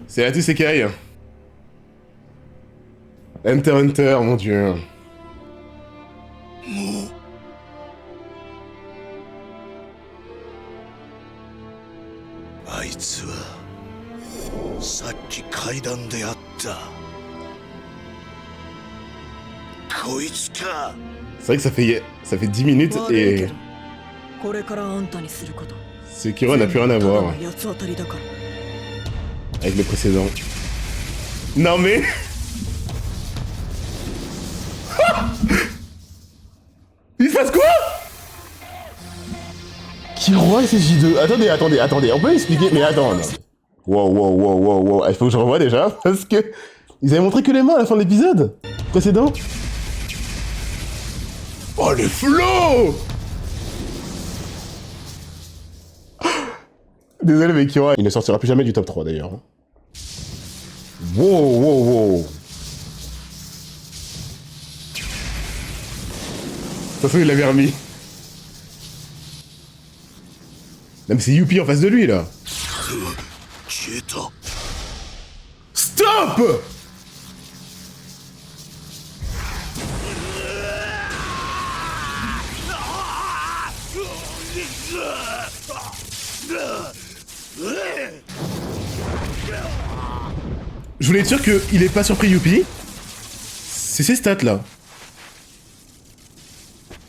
C'est la Tusekai. Hunter Hunter, mon dieu. あいつはさっき階段で会ったこいつか。 C'est vrai que ça fait 10 minutes et これからあんたにすること。 Sekiro n'a plus rien à voir 八つ当たりだから。 avec le précédent. Non mais... Il se passe quoi? Killua et CJ2. Attendez, on peut expliquer? Mais attends, non. Wow. Il faut que je revoie déjà, parce que... Ils avaient montré que les mains à la fin de l'épisode précédent. Oh le flow! Désolé mais Killua, il ne sortira plus jamais du top 3 d'ailleurs. Wow. De toute façon il l'avait remis. Non mais c'est Youpi en face de lui là. Stop! Je voulais être sûr qu'il est pas surpris Youpi. C'est ses stats là.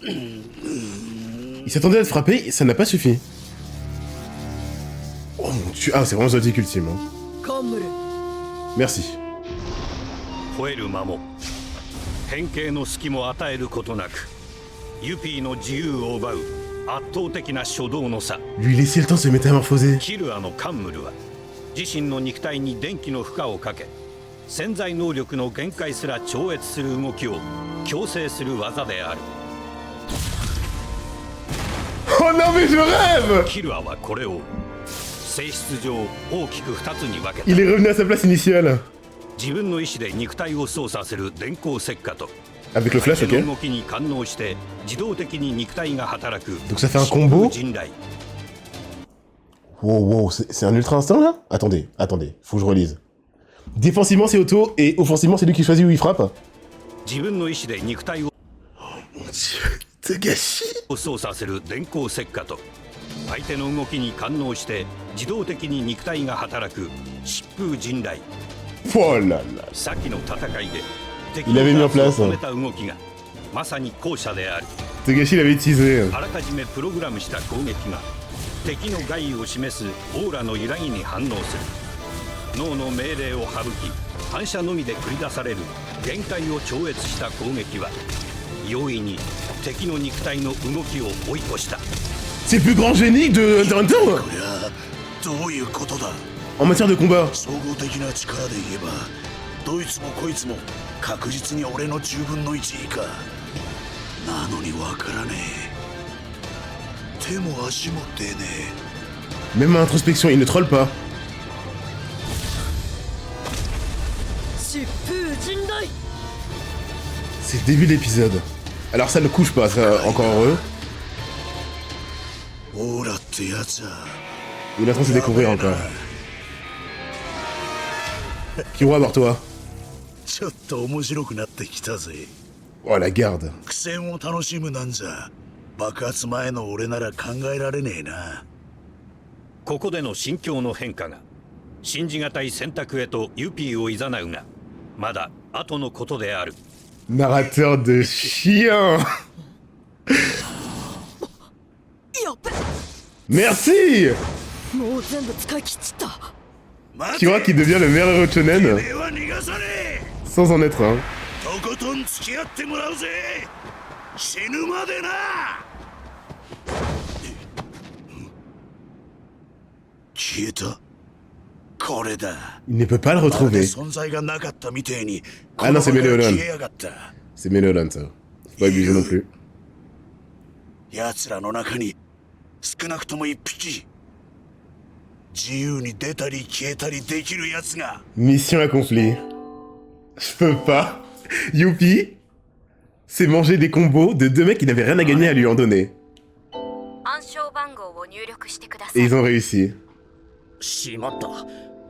Il s'attendait à te frapper, ça n'a pas suffi. Oh mon dieu, ah c'est vraiment Zodiac ultime. Hein. Merci. 吠える間も変形の隙も与えることなくユピーの自由を奪う圧倒的な初動の差。 Lui laisser le temps de se métamorphoser. キルアのカンムルは自身の肉体に電気の負荷をかけ潜在能力の限界すら超越する動きを強制する技である。 Oh non mais je rêve! キルアはこれを性質上大きく2つに分けた。 Il est revenu à sa place initiale. 自分の意志で肉体を操作する電光石火と Avec le flash, ok. 動きに感応して自動的に肉体が働く。 Donc ça fait un combo. 人雷。 Wow, c'est un ultra instinct là? Attendez, faut que je relise. Défensivement c'est auto et offensivement c'est lui qui choisit où il frappe. 自分の意志で肉体を Mon dieu, Togashi! 操作する電光石火と相手の動きに感応して自動的に肉体が働く疾風陣雷。 Oh là là. 先の戦いで敵 Il avait mis en の place. 止めた動きがまさに後者である。 Togashi l'avait teasé. あらかじめプログラムした攻撃が敵の害を示すオーラの揺らぎに反応する。脳の命令を省き反射のみで繰り出される限界を超越した攻撃は容易に敵の肉体の動きを追い越した。 C'est le plus grand génie de Hunter こりゃどういうことだ。 en matière de combat. 総合的な力で言えばどいつもこいつも確実に俺の10分の1以下なのにわからねえ。手も足も出ねえ。 Même en introspection, il ne troll pas. C'est le début de l'épisode. Alors ça ne couche pas, ça, encore heureux. オーラってやつは Il est en train de se découvrir encore. Killua, barre-toi. ちょっと面白くなってきたぜ。 Oh la garde. 苦戦を楽しむなんざ爆発前の俺なら考えられねえな。ここでの心境の変化が信じがたい選択へとユピーを誘うがまだ後のことである。 Narrateur de chien. Merci. Killua qui devient le meilleur héros de shonen sans en être un. とことん付き合ってもらうぜ。死ぬまでな。消えた。これだ。 Il ne peut pas le まるで retrouver. 存在がなかったみてえに。 Ah non, c'est この場から Melolan. 消えやがった。 C'est Melolan ça. Faut pas abuser non plus. 奴らの中に少なくとも一匹自由に出たり消えたりできる奴が。 Mission accomplie. Je peux pas. Youpi s'est mangé des combos de deux mecs qui n'avaient rien à gagner à lui en donner. Et ils ont réussi. しまった。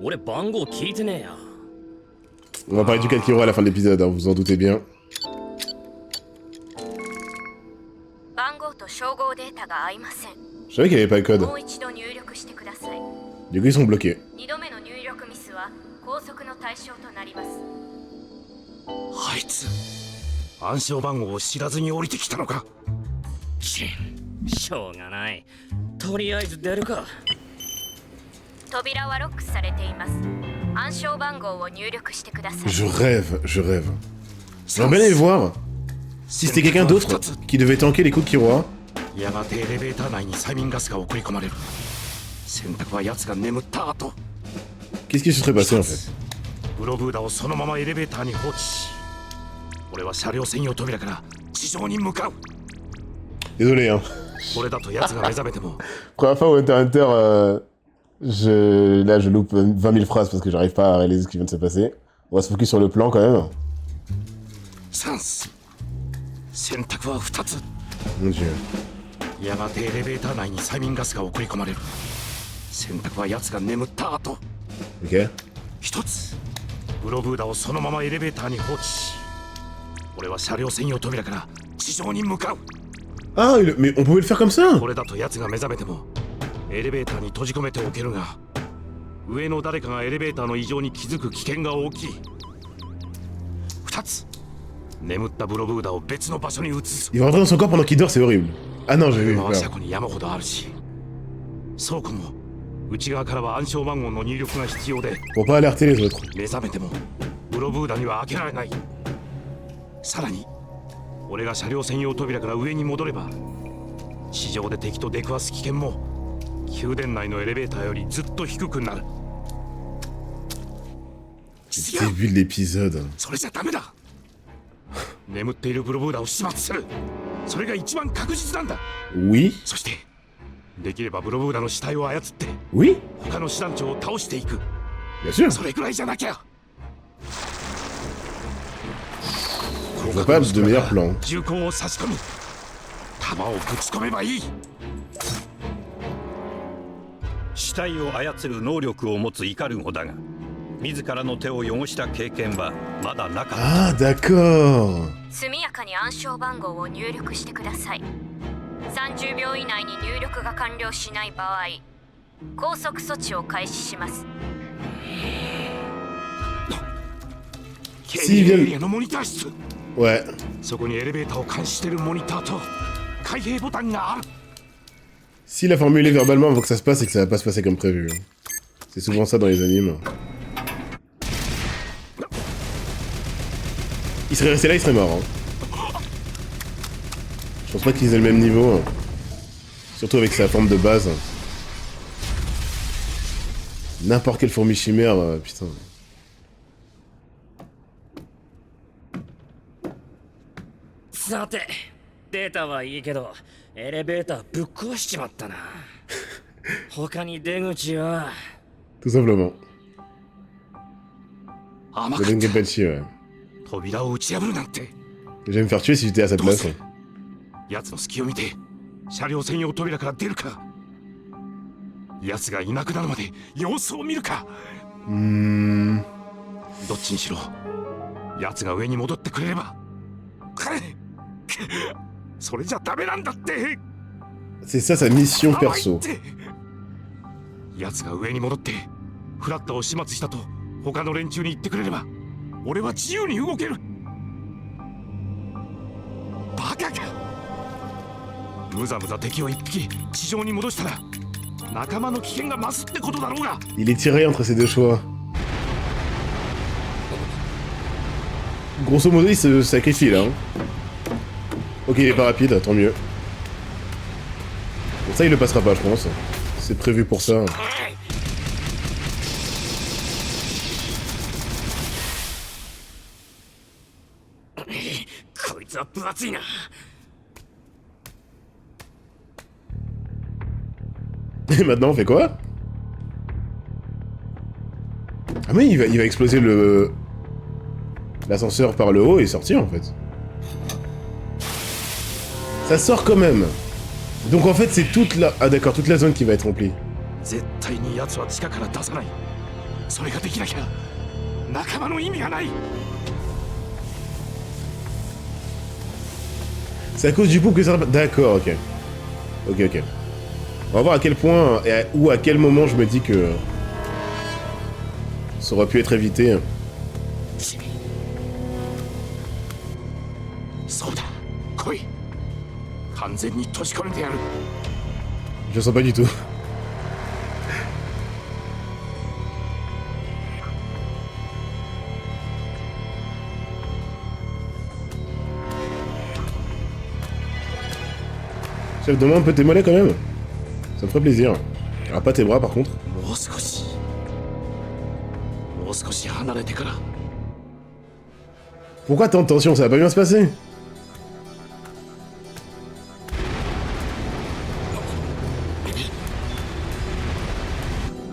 俺番号聞いてねえや。 On va parler du 4 Kiro à la fin de l'épisode, hein, vous en doutez bien. 番号と照合データが合いません。 Je savais qu'il n'y avait pas le code. もう一度入力してください。 Du coup, ils sont bloqués. 2度目の入力ミスは拘束の対象となります。あいつ暗証番号を知らずに降りてきたのか。しょうがない。とりあえず出るか。扉はロックされています。暗証番号を入力してください。 Je rêve, je rêve. J'aimerais bien aller voir si c'était quelqu'un d'autre qui devait tanker les coups de Killua. やがてエレベーター内に催眠ガスが送り込まれる。選択は奴が眠った後。 Qu'est-ce qui se serait passé en fait? ブロブーダをそのままエレベーターに放置し、俺は車両専用扉から地上に向かう。 Désolé, hein. これだと奴が目覚めても Première fois au Hunter x Hunter, là je loupe 20 000 phrases parce que j'arrive pas à réaliser ce qui vient de se passer. On va se focus sur le plan quand même. チャンス。選択は2つ。 Mon dieu. やがてエレベーター内に催眠ガスが送り込まれる。選択は奴が眠った後。 Ok. 1つ。ブロブーダをそのままエレベーターに放置し、俺は車両専用扉から地上に向かう。 Ah, mais on pouvait le faire comme ça. これだと奴が目覚めてもエレベーターに閉じ込めておけるが、上の誰かがエレベーターの異常に気づく危険が大きい。2つ。眠ったブロブーダを別の場所に移す。 Il va rentrer dans son corps pendant qu'il dort, c'est horrible. Ah non, j'ai eu 車は車 peur. 庫に山ほどあるし、倉庫も内側からは暗証番号の入力が必要で、 Pour pas alerter les autres. 目覚めてもブロブーダには開けられない。さらに俺が車両専用扉から上に戻れば、地上で敵と出くわす危険も宮殿内のエレベーターよりずっと低くなる。 Début de l'épisode. それじゃダメだ。眠っているブロブーダを始末する。それが一番確実なんだ。 Oui? そしてできればブロブーダの死体を操って Oui? 他の師団長を倒していく。 Bien sûr. それくらいじゃなきゃ。 Je vois pas de meilleur plan. 銃口を差し込み弾をぶち込めばいい。死体を操る能力を持つイカルゴだが、自らの手を汚した経験はまだなかった。 Ah, d'accord. 速やかに暗証番号を入力してください。30秒以内に入力が完了しない場合、拘束措置を開始します。経営エリアのモニター室。 Ouais. そこにエレベーターを監視しているモニターと開閉ボタンがある。 S'il a formulé verbalement avant que ça se passe, c'est que ça va pas se passer comme prévu. C'est souvent ça dans les animes. Il serait resté là, il serait mort. Hein. Je pense pas qu'ils aient le même niveau. Hein. Surtout avec sa forme de base. N'importe quelle fourmi chimère, putain. さて、データはいいけど、エレベーターぶっ壊しちまったな。他に出口は。 Tout simplement. 甘 Je か donne っ qu'elle pâtit, ouais. た。扉を打ち破るなんて。 J'allais me faire tuer si j'étais à sa どう place. せ奴の隙を見て車両専用扉から出るか、奴がいなくなるまで様子を見るか。どっちにしろ奴が上に戻ってくれれば。それじゃダメなんだって。 C'est ça sa mission perso. 奴が上に戻ってフラットを始末したと他の連中に言ってくれれば、俺は自由に動ける。バカか。むざむざ敵を一匹地上に戻したら仲間の危険が増すってことだろうが。 Il est tiré entre ces deux choix. Grosso modo, il se sacrifie là. Hein. Ok, il est pas rapide, tant mieux. Bon, ça, il le passera pas, je pense. C'est prévu pour ça. こいつは分厚いな。 Et maintenant, on fait quoi? Ah mais il va exploser le... l'ascenseur par le haut et sortir en fait. Ça sort quand même. Donc en fait c'est toute la... Ah d'accord, toute la zone qui va être remplie. 絶対に奴は地下から出さない。それができなきゃ仲間の意味がない。 C'est à cause du pouls que ça... D'accord, ok. Ok, ok. On va voir à quel point, ou à quel moment je me dis que... ça aurait pu être évité. そうだ、来い。完全に閉じ込めてやる。 Je le sens pas du tout. Chef, donne-moi un peu tes mollets quand même. Ça me ferait plaisir. Alors pas tes bras par contre. もう少し離れてから。 Pourquoi tant de tension? Ça va pas bien se passer.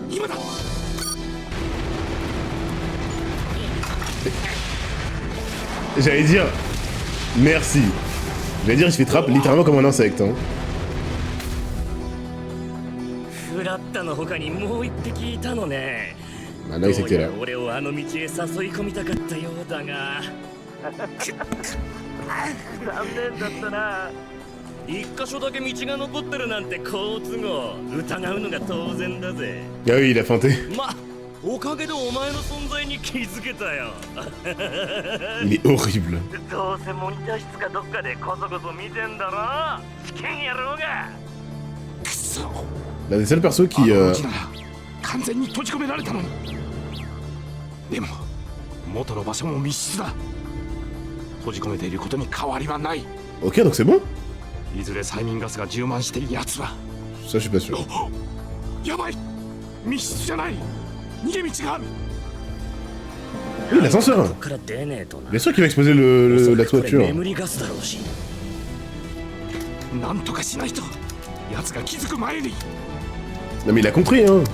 今だ。 J'allais dire... Merci. J'allais dire, il se fait trappe littéralement comme un insecte. Hein. フラッタの他にもう一匹いたのね。 Ah, là, il s'était là. 俺をあの道へ誘い込みたかったようだが残念だったな。一箇所だけ道が残ってるなんて好都合。疑うのが当然だぜ。 Ah oui, il a feinté. ま、おかげでお前の存在に気づけたよ。 Il est horrible. どうせモニター室かどっかでこそこそ見てんだろ。危険野郎が。 くそ。 L'un des seuls persos qui... 完全に閉じ込められたのに。でも元の場所も密室だ。閉じ込めていることに変わりはない。 Ok, donc c'est bon. いずれ催眠ガスが充満しているやつは。 Ça, je suis pas sûr. やばい。密室じゃない。逃げ道がある。 Oui, l'ascenseur. ここから出ねえとな。 Bien sûr qu'il va exploser la toiture. 眠りガスだろうし。なんとかしないと。奴が気づく前に。 Non mais il a compris, hein.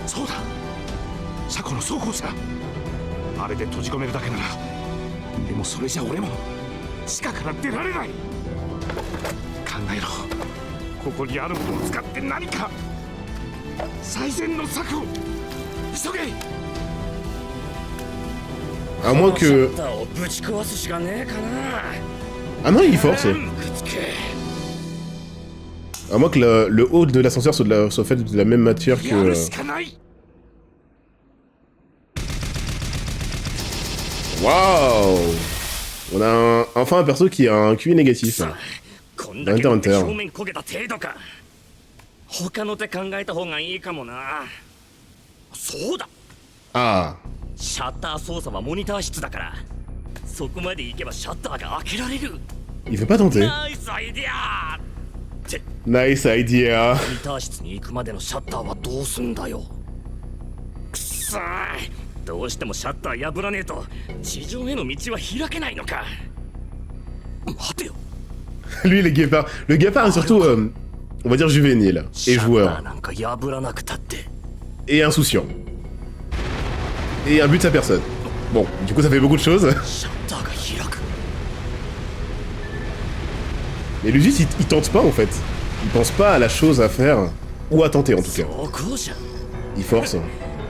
そうだ。車庫の装甲車。あれで閉じ込めるだけなら。でもそれじゃ俺も地下から出られない。考えろ。ここにあるものを使って何か最善の策を急げ。 À moins que... シャッターをぶち壊すしかねえかな。 Ah non, il force. À moins que le haut de l'ascenseur soit fait de la même matière que... Waouh! On a enfin un perso qui a un QI négatif. Hunter Hunter. 他の手考えた方がいいかもな。そうだ。 Ah! シャッター操作はモニター室だから、そこまで行けばシャッターが開けられる。 Il veut pas tenter. ナイスアイデア。って、 Nice idea. モニター室に行くまでのシャッターはどうすんだよ。くそー、どうしてもシャッター破らねえと地上への道は開けないのか。待てよ。 Lui, les guépards. Le guépard est surtout, on va dire, juvénile et joueur. なんか破らなくたって。 Et insouciant. Et un but de sa personne. Bon, du coup ça fait beaucoup de choses. シャッターが開く。 Mais lui juste il tente pas en fait. Il pense pas à la chose à faire. Ou à tenter en tout cas. そうこうじゃん。 Il force.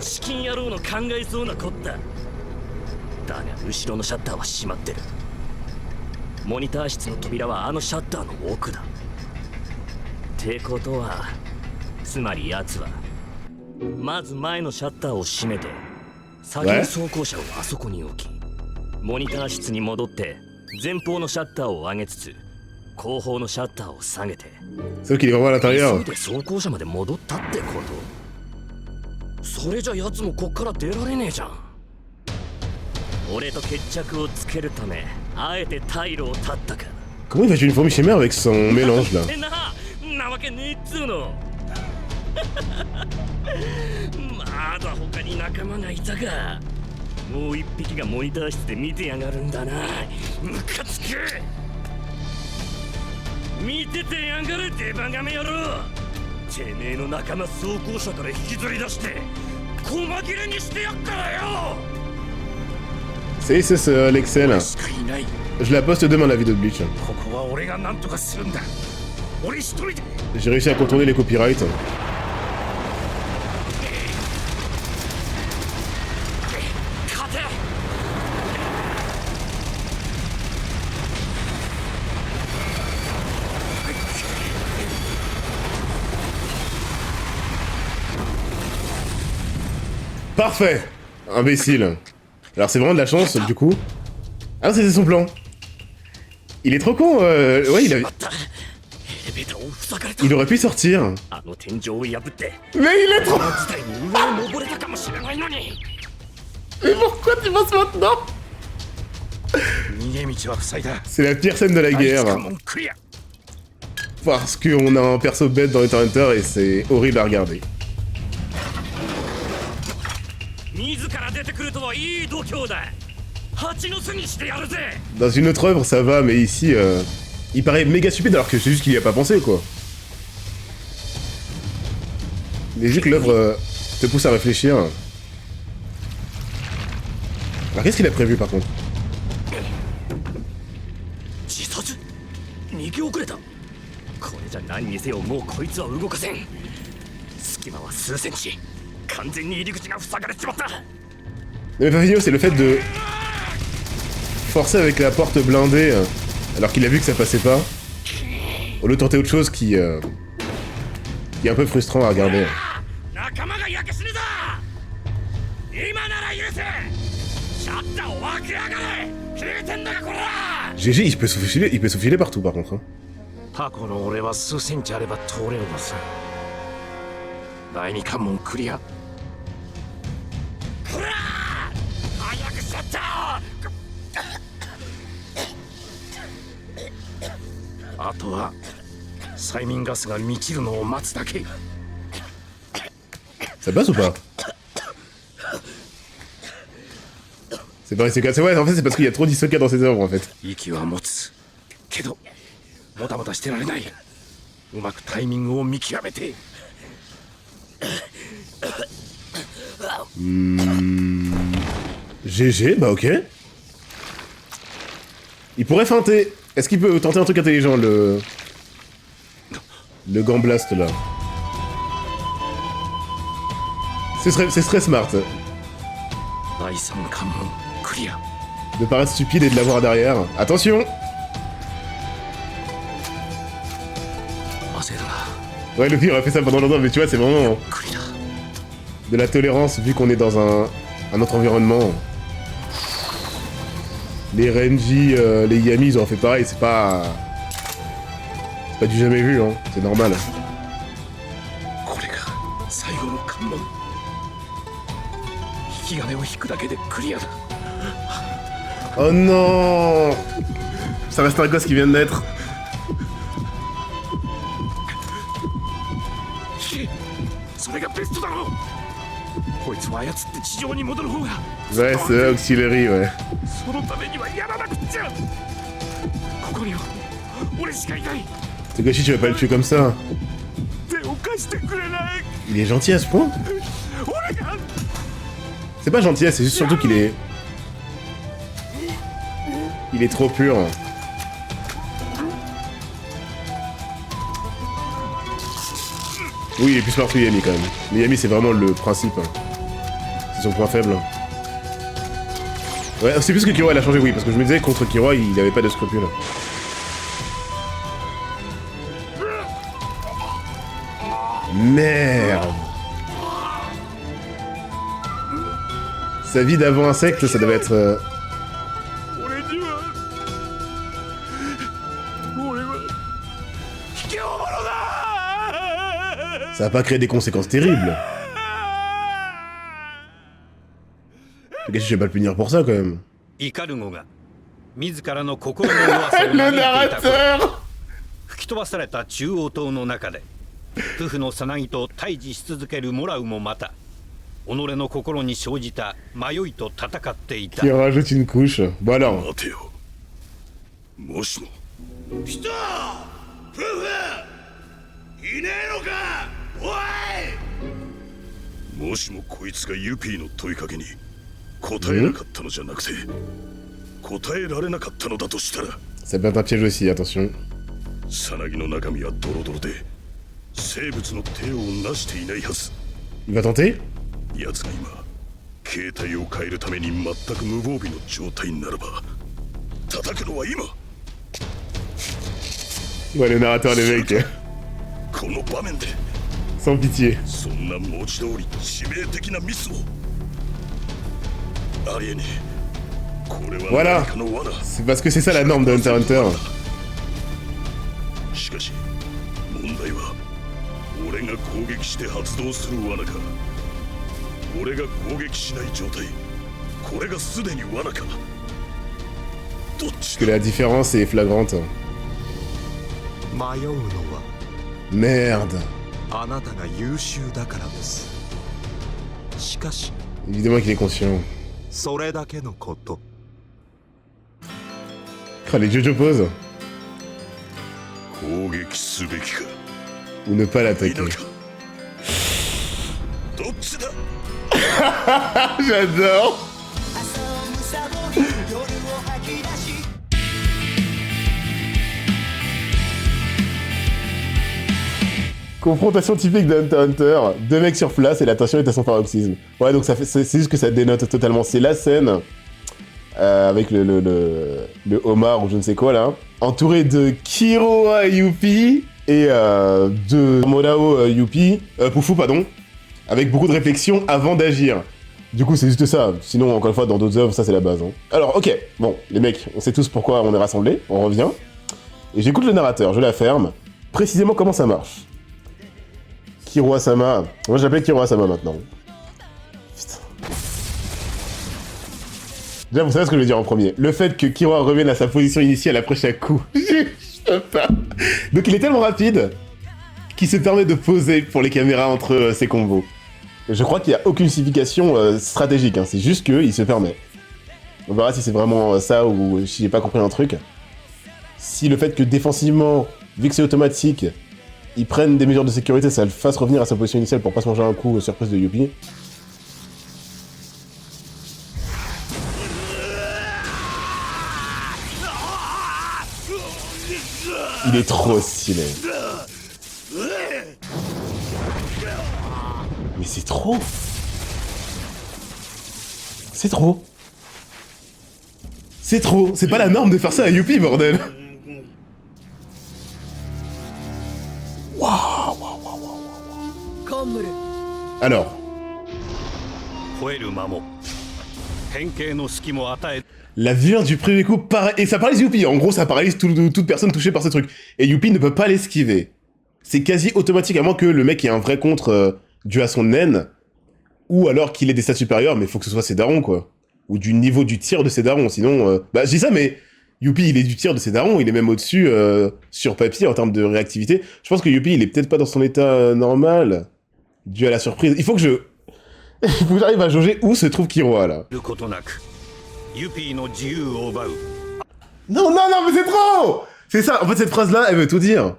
チキン野郎の考えそうなこった。だが後ろのシャッターは閉まってる。モニター室の扉はあのシャッターの奥だ。ってことは、つまり奴はまず前のシャッターを閉めて、先の装甲車をあそこに置き、モニター室に戻って前方のシャッターを上げつつ、後方のシャッターを下げて、 Sauf qu'il est vraiment à 急 l'intérieur. いで装甲車まで戻ったってこと。それじゃ奴もこっから出られねえじゃん。俺と決着をつけるため、あえて退路を断ったか。 Comment il va jouer une fourmi chimère avec son mélange là? なわけねえっつうの。まだ他に仲間がいたが、もう一匹がモニター室で見てやがるんだな。ムカつく。見ててやがるデバガメ野郎。てめえの仲間装甲車から引きずり出して細切れにしてやっからよ。 C'est l'Excel. Je la poste demain la vidéo de Bleach. ここは俺が何とかするんだ。俺一人で。 J'ai réussi à contourner les copyrights. Parfait. Imbécile. Alors c'est vraiment de la chance, du coup. Ah, c'était son plan. Il est trop con, ouais, il aurait pu sortir. あの天井を破って Mais il est trop... 時代に上を登れたかもしれないのに Mais pourquoi tu passes maintenant? 逃げ道は塞いだ。 C'est la pire scène de la 第一 guerre. 関門クリア。 Parce qu'on a un perso bête dans Hunter x Hunter et c'est horrible à regarder. 自ら出てくるとはいい度胸だ蜂の巣にしてやるぜ Dans une autre œuvre, ça va, mais ici, il paraît méga stupide alors que c'est juste qu'il y a pas pensé, quoi. Mais vu que l'œuvre te pousse à réfléchir... Alors qu'est-ce qu'il a prévu, par contre? 自殺逃げ遅れたこれじゃ何にせよもうこいつは動かせん隙間は数センチ完全に入り口が塞がれちまった Mais Fabinho, c'est le fait de forcer avec la porte blindée alors qu'il a vu que ça passait pas, au lieu de tenter autre chose qui est un peu frustrant à regarder. 仲間が焼け死ぬぞ今なら許せシャッターを開けやがれ消えてんだかこら GG, il peut se faufiler partout par contre. Hein. タコの俺は数センチあれば通れるのさ。第二関門クリア。こら早くシャッターをあとは催眠ガスが満ちるのを待つだけ。 Ça passe ou pas? C'est pas... C'est ouais, en fait c'est parce qu'il y a trop d'Hisoka dans ces œuvres en fait. 息は持つけどもたもたしてられない。うまくタイミングを見極めて。 GG, bah ok. Il pourrait feinter. Est-ce qu'il peut tenter un truc intelligent, le Gant Blast là? C'est très smart. 第三関門クリア。 De paraître stupide et de l'avoir derrière. Attention! 焦るな。 Ouais, Luffy aurait fait ça pendant longtemps, mais tu vois, c'est vraiment クリア。 de la tolérance vu qu'on est dans un autre environnement. Les Renji, les Yami, ils auraient fait pareil, c'est pas du jamais vu, hein, c'est normal. これが最後の関門。引き金を引くだけでクリアだ。 Oh non! Ça reste un gosse qui vient de naître. それがベストだろう。こいつを操って地上に戻る方が。 Ouais, c'est auxiliary, ouais. そのためにはやらなくちゃ。ここには俺しかいない。 C'est Goshi, tu vas pas le tuer comme ça. 手を貸してくれない。 Il est gentil à ce point? 俺が。 C'est pas gentil, c'est juste surtout qu'il est... Il est trop pur. Oui, il est plus smart que Yami quand même. Mais Yami, c'est vraiment le principe. C'est son point faible. Ouais, c'est plus que Killua, elle a changé, oui, parce que je me disais, contre Killua, il avait pas de scrupules. Merde! Sa vie d'avant insecte, ça devait être... 俺には。俺は。卑怯者だ。 Ça va pas créer des conséquences terribles. Je vais pas le punir pour ça quand même. イカルゴが自らの心の弱さを嘆いていた頃吹き飛ばされた中央島の中で夫婦のさなぎと対峙し続けるモラウもまた己の心に生じた迷いと戦っていた。 Qui rajoute une couche. Bon alors. 待てよ。もしも。来た。夫婦。いねえのか。おい。もしもこいつがユピーの問いかけに答えなかったのじゃなくて、答えられなかったのだとしたら。 Ça peut être un piège aussi, attention. さなぎの中身はドロドロで、生物の手を成していないはず。 Il va tenter? 奴が今形態を変えるために全く無防備の状態ならば叩くのは今 Ouais, le narrateur, les mecs. この場面で Sans pitié. そんな文字通り致命的なミスをありえねえ。これは Voilà. 何かの罠。 C'est parce que c'est ça la norme de Hunter x Hunter. しかし問題は俺が攻撃して発動する罠か、俺が攻撃しない状態、これがすでに罠か、どっち Parce que la différence est flagrante. 迷うのは Merde. あなたが優秀だからです。しかし Évidemment qu'il est conscient. それだけのこと。 Ah, les Jojo poses. 攻撃すべきか Ou ne pas l'attaquer. 否か、どっちだ。 J'adore. Confrontation typique de Hunter x Hunter, deux mecs sur place et la tension est à son paroxysme. Ouais, donc ça fait, c'est juste que ça dénote totalement. C'est la scène avec le homard ou je ne sais quoi là, entouré de Kiroa Yuppie et de Morao Yuppie, Pufu pardon, avec beaucoup de réflexion avant d'agir. Du coup, c'est juste ça. Sinon, encore une fois, dans d'autres œuvres, ça c'est la base. Hein. Alors, ok, bon, les mecs, on sait tous pourquoi on est rassemblés, on revient. Et j'écoute le narrateur, je la ferme. Précisément comment ça marche. Kiroa-sama. Moi, je l'appelle Kiroa-sama maintenant. Putain. Déjà, vous savez ce que je vais dire en premier. Le fait que Kiroa revienne à sa position initiale après chaque coup. Je peux pas. Donc, il est tellement rapide qu'il se permet de poser pour les caméras entre ses combos. Je crois qu'il n'y a aucune signification stratégique, hein. C'est juste qu'il se permet. On verra si c'est vraiment ça ou si j'ai pas compris un truc. Si le fait que défensivement, vu que c'est automatique, ils prennent des mesures de sécurité, ça le fasse revenir à sa position initiale pour pas se manger un coup surprise de Yuppie. Il est trop stylé. Mais c'est trop. C'est trop. C'est trop. C'est pas la norme de faire ça à Yuppie, bordel. Waouh. Alors. La violence du premier coup, et ça paralyse Yuppie. En gros, ça paralyse toute personne touchée par ce truc. Et Yuppie ne peut pas l'esquiver. C'est quasi automatique, à moins que le mec ait un vrai contre dû à son naine, ou alors qu'il ait des stats supérieurs, mais il faut que ce soit ses darons, quoi. Ou du niveau du tir de ses darons, sinon... Bah, je dis ça, mais Yuppie, il est du tir de ses darons, il est même au-dessus, sur papier, en termes de réactivité. Je pense que Yuppie, il est peut-être pas dans son état normal, dû à la surprise. Il faut que j'arrive à jauger où se trouve Kiroa, là. Non, mais c'est trop! C'est ça, en fait, cette phrase-là, elle veut tout dire.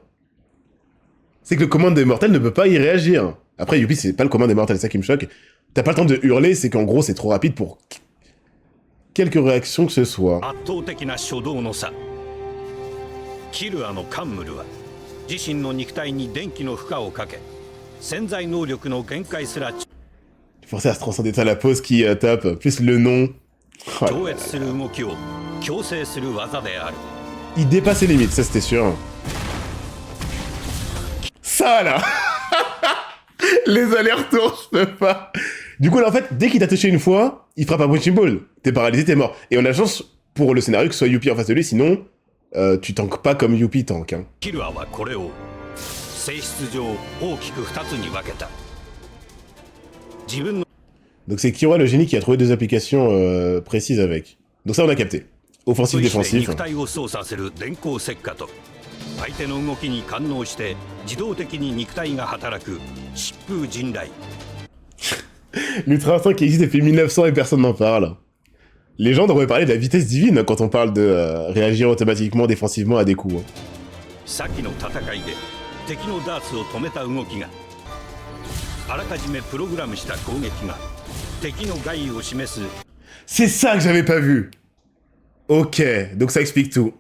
C'est que le commande des mortels ne peut pas y réagir. Après, Yuppie, c'est pas le commande des mortels, c'est ça qui me choque. T'as pas le temps de hurler, c'est qu'en gros, c'est trop rapide pour quelques réactions que ce soit. Forcé à se transcender à la pause qui tape, plus le nom. Oh là là. Il dépasse les limites, ça c'était sûr. Ça là. Les allers-retours, je peux pas. Du coup là en fait, dès qu'il t'a touché une fois, il frappe un punching ball. T'es paralysé, t'es mort. Et on a la chance pour le scénario que ce soit Yuppie en face de lui, sinon tu tankes pas comme Yuppie tank. Hein. Donc c'est Kiroa le génie qui a trouvé deux applications précises avec. Donc ça on a capté. Offensif, défensif. L'ultra instinct qui existe depuis 1900 et personne n'en parle. Les gens devraient parler de la vitesse divine quand on parle de réagir automatiquement défensivement à des coups. Hein. C'est ça que j'avais pas vu. Ok, donc ça explique tout.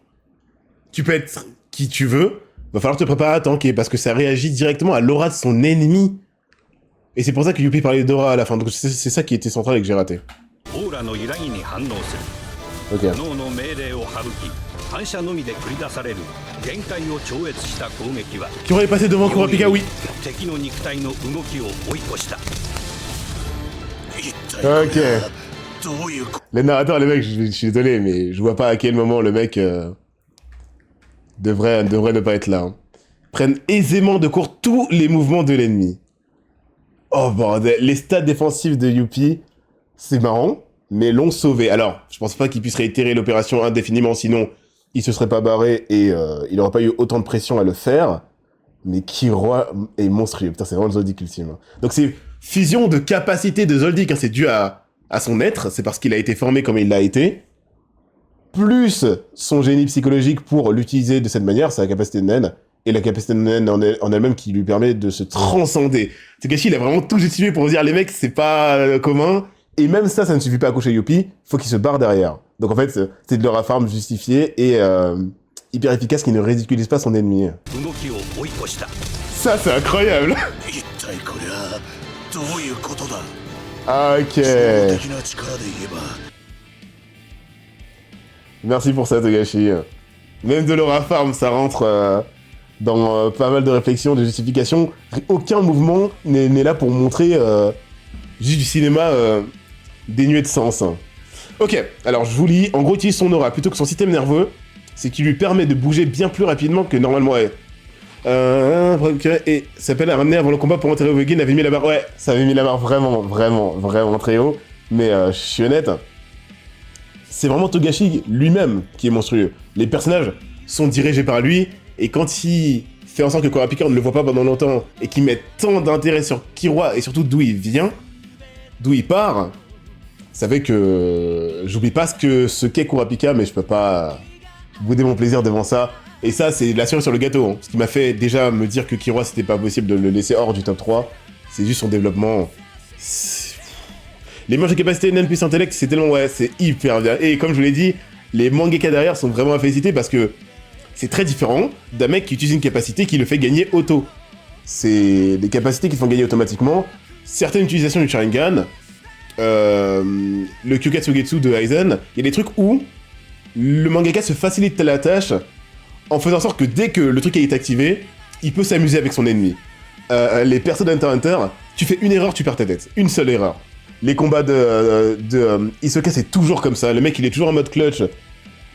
Tu peux être qui tu veux, va falloir te préparer à tanker, parce que ça réagit directement à l'aura de son ennemi. Et c'est pour ça que Yuppie parlait d'aura à la fin, donc c'est ça qui était central et que j'ai raté. Ok. Qui aurait passé devant Kurapika, oui. Ok. どういうこ Le narrateur, les mecs, je suis désolé, mais je vois pas à quel moment le mec devrait ne pas être là. Hein. Prennent aisément de court tous les mouvements de l'ennemi. Oh bordel, les stats défensifs de Youpi, c'est marrant, mais l'ont sauvé. Alors, je pense pas qu'il puisse réitérer l'opération indéfiniment, sinon il se serait pas barré et il aurait pas eu autant de pression à le faire. Mais Killua est monstrueux. Putain, c'est vraiment le Zoldyck ultime. Hein. Donc c'est fusion de capacité de Zoldyck, hein, c'est dû à son être, c'est parce qu'il a été formé comme il l'a été, plus son génie psychologique pour l'utiliser de cette manière, c'est la capacité de Nen, et la capacité de Nen en elle-même qui lui permet de se transcender. Takashi, il a vraiment tout justifié pour dire, les mecs, c'est pas commun, et même ça ne suffit pas à coucher Youpi, faut qu'il se barre derrière. Donc en fait, c'est de leur farm justifié et hyper efficace qui ne ridiculise pas son ennemi. 動きを追い越した。 Ça, c'est incroyable. 一体これはどういうことだ Ok. 的な力で言えば Merci pour ça, Togashi. Même de Laura Farm, ça rentre dans pas mal de réflexions, de justifications. Aucun mouvement n'est là pour montrer juste du cinéma dénué de sens. Ok, alors je vous lis. En gros, utilise son aura plutôt que son système nerveux, c'est qui lui permet de bouger bien plus rapidement que normalement. Ouais. Et ça s'appelle à ramener avant le combat pour enterrer Ovegin, avait mis la barre. Ouais, ça avait mis la barre vraiment très haut. Mais je suis honnête, c'est vraiment Togashi lui-même qui est monstrueux. Les personnages sont dirigés par lui, et quand il fait en sorte que Kurapika ne le voit pas pendant longtemps, et qu'il met tant d'intérêt sur Killua, et surtout d'où il vient, d'où il part, ça fait que j'oublie pas ce qu'est Kurapika, mais je peux pas bouder mon plaisir devant ça. Et ça, c'est la cerise sur le gâteau. Hein. Ce qui m'a fait déjà me dire que Killua, c'était pas possible de le laisser hors du top 3. C'est juste son développement. Les manches de capacité Nen plus intellect, c'est tellement... Ouais, c'est hyper bien. Et comme je vous l'ai dit, les mangaka derrière sont vraiment à féliciter parce que c'est très différent d'un mec qui utilise une capacité qui le fait gagner auto. C'est des capacités qui font gagner automatiquement. Certaines utilisations du Sharingan, le Kyokatsugetsu de Aizen, il y a des trucs où le mangaka se facilite la tâche en faisant en sorte que dès que le truc est activé, il peut s'amuser avec son ennemi. Les persos d'Hunter x Hunter, tu fais une erreur, tu perds ta tête. Une seule erreur. Les combats de Hisoka, c'est toujours comme ça. Le mec, il est toujours en mode clutch.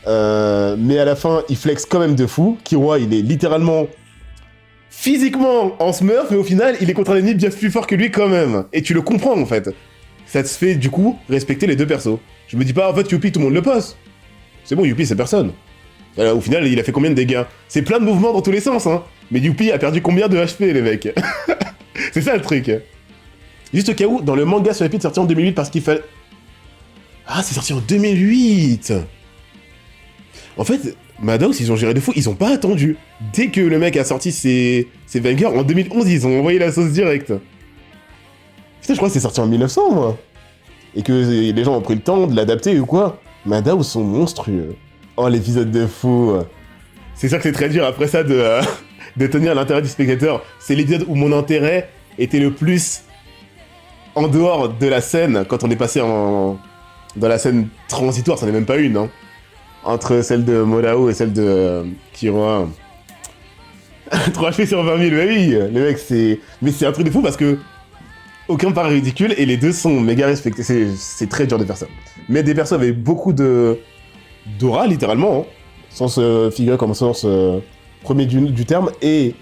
Mais à la fin, il flex quand même de fou. Killua, il est littéralement physiquement en smurf, mais au final, il est contre un ennemi bien plus fort que lui quand même. Et tu le comprends, en fait. Ça te fait, du coup, respecter les deux persos. Je me dis pas, en fait, Youpi, tout le monde le passe. C'est bon, Youpi, c'est personne. Alors, au final, il a fait combien de dégâts? C'est plein de mouvements dans tous les sens, hein. Mais Youpi a perdu combien de HP, les mecs? C'est ça, le truc. Juste au cas où, dans le manga sur Epic, sorti en 2008 parce qu'il fallait... Ah, c'est sorti en 2008. En fait, Madhouse, ils ont géré de fou, ils ont pas attendu. Dès que le mec a sorti ses bangers, en 2011, ils ont envoyé la sauce directe. Putain, je crois que c'est sorti en 1900, moi. Et que les gens ont pris le temps de l'adapter ou quoi. Madhouse sont monstrueux. Oh, l'épisode de fou. C'est sûr que c'est très dur après ça de tenir l'intérêt du spectateur. C'est l'épisode où mon intérêt était le plus en dehors de la scène, quand on est passé dans la scène transitoire, ça n'est même pas une, hein. Entre celle de Morao et celle de Killua. 3 HP sur 20 000, bah oui, les mecs, c'est... Mais c'est un truc de fou parce que aucun paraît ridicule et les deux sont méga respectés. C'est très dur de faire ça. Mais des persos avec beaucoup d'aura, littéralement, hein. Sens figuré comme sens premier du terme, et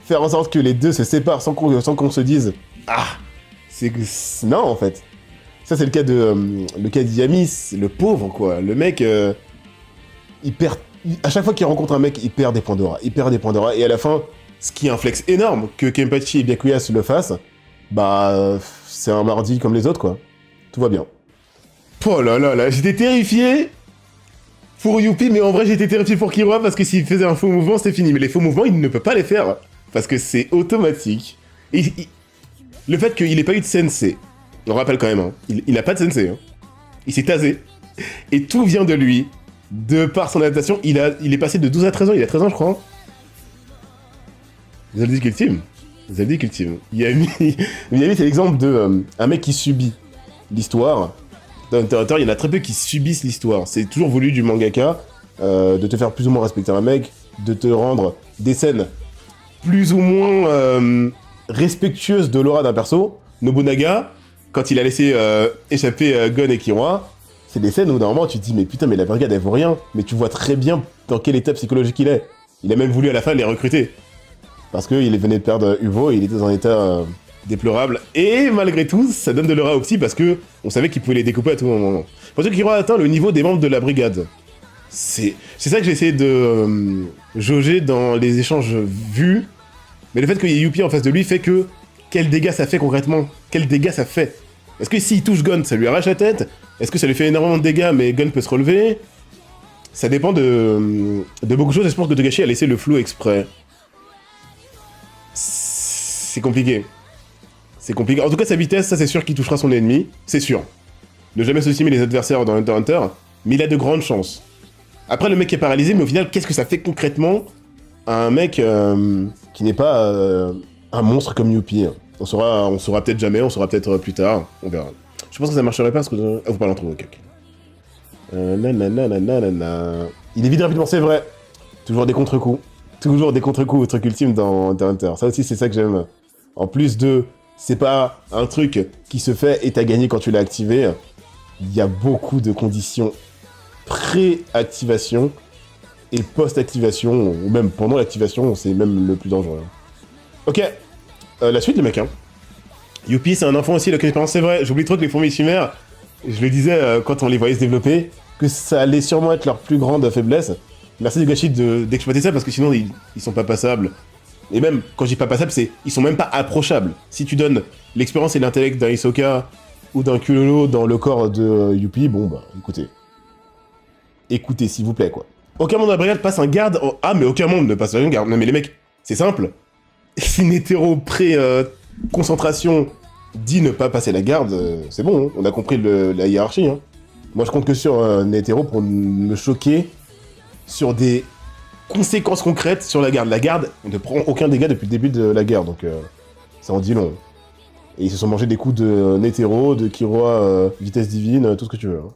faire en sorte que les deux se séparent sans qu'on se dise « Ah !» Non, en fait. Ça, c'est le cas d'Yamis, le pauvre, quoi. Le mec, il perd... À chaque fois qu'il rencontre un mec, il perd des points d'aura. Et à la fin, ce qui est un flex énorme, que Kenpachi et Byakuya se le fassent, bah, c'est un mardi comme les autres, quoi. Tout va bien. Oh là là là, j'étais terrifié pour Youpi, mais en vrai, j'étais terrifié pour Killua, parce que s'il faisait un faux mouvement, c'était fini. Mais les faux mouvements, il ne peut pas les faire, parce que c'est automatique. Le fait qu'il ait pas eu de sensei, on rappelle quand même, hein, il a pas de sensei, hein. Il s'est tasé, et tout vient de lui, de par son adaptation. Il est passé de 12 à 13 ans, il a 13 ans je crois. Zoldyck ultime. Yami, c'est l'exemple de un mec qui subit l'histoire. Dans Hunter x Hunter, il y en a très peu qui subissent l'histoire. C'est toujours voulu du mangaka, de te faire plus ou moins respecter un mec, de te rendre des scènes plus ou moins respectueuses de l'aura d'un perso. Nobunaga, quand il a laissé échapper Gon et Killua, c'est des scènes où normalement tu te dis mais putain mais la brigade elle vaut rien, mais tu vois très bien dans quel état psychologique il est. Il a même voulu à la fin les recruter. Parce qu'il venait de perdre Uvo et il était dans un état déplorable. Et malgré tout, ça donne de l'aura au petit parce que on savait qu'il pouvait les découper à tout moment. Pour que Killua a atteint le niveau des membres de la brigade. C'est ça que j'ai essayé de jauger dans les échanges vus. Mais le fait qu'il y ait Youpi en face de lui fait que... Quel dégât ça fait concrètement? Quel dégât ça fait? Est-ce que s'il touche Gon, ça lui arrache la tête? Est-ce que ça lui fait énormément de dégâts, mais Gon peut se relever? Ça dépend de beaucoup de choses, et je pense que Togashi a laissé le flou exprès. C'est compliqué. C'est compliqué. En tout cas, sa vitesse, ça c'est sûr qu'il touchera son ennemi. C'est sûr. Ne jamais sous-estimer les adversaires dans Hunter x Hunter, mais il a de grandes chances. Après, le mec est paralysé, mais au final, qu'est-ce que ça fait concrètement à un mec qui n'est pas un monstre comme Youpi? On saura peut-être jamais, on saura peut-être plus tard, on verra. Je pense que ça marcherait pas parce que... Ah, vous parlez entre vous, ok. Nanana. Il évite rapidement, c'est vrai. Toujours des contre-coups. Toujours des contre-coups, truc ultime dans Hunter x Hunter. Ça aussi, c'est ça que j'aime. En plus de... C'est pas un truc qui se fait et t'as gagné quand tu l'as activé. Il y a beaucoup de conditions pré-activation et post-activation, ou même pendant l'activation, c'est même le plus dangereux. Ok, la suite, les mecs, hein. Youpi, c'est un enfant aussi, il a aucune expérience, c'est vrai. J'oublie trop que les fourmis chimères, je le disais quand on les voyait se développer, que ça allait sûrement être leur plus grande faiblesse. Merci Togashi d'exploiter ça, parce que sinon, ils sont pas passables. Et même, quand je dis pas passables, c'est ils sont même pas approchables. Si tu donnes l'expérience et l'intellect d'un Hisoka ou d'un Kulolo dans le corps de Youpi, bon bah, écoutez, s'il vous plaît, quoi. Aucun membre de la brigade passe un garde... Ah, mais aucun membre ne passe un garde. Non, mais les mecs, c'est simple. Si Netero pré-concentration dit ne pas passer la garde, c'est bon, hein. On a compris la hiérarchie. Hein. Moi, je compte que sur Netero pour me choquer sur des conséquences concrètes sur la garde. La garde ne prend aucun dégât depuis le début de la guerre, donc ça en dit long. Et ils se sont mangés des coups de Netero, de Killua, vitesse divine, tout ce que tu veux. Hein.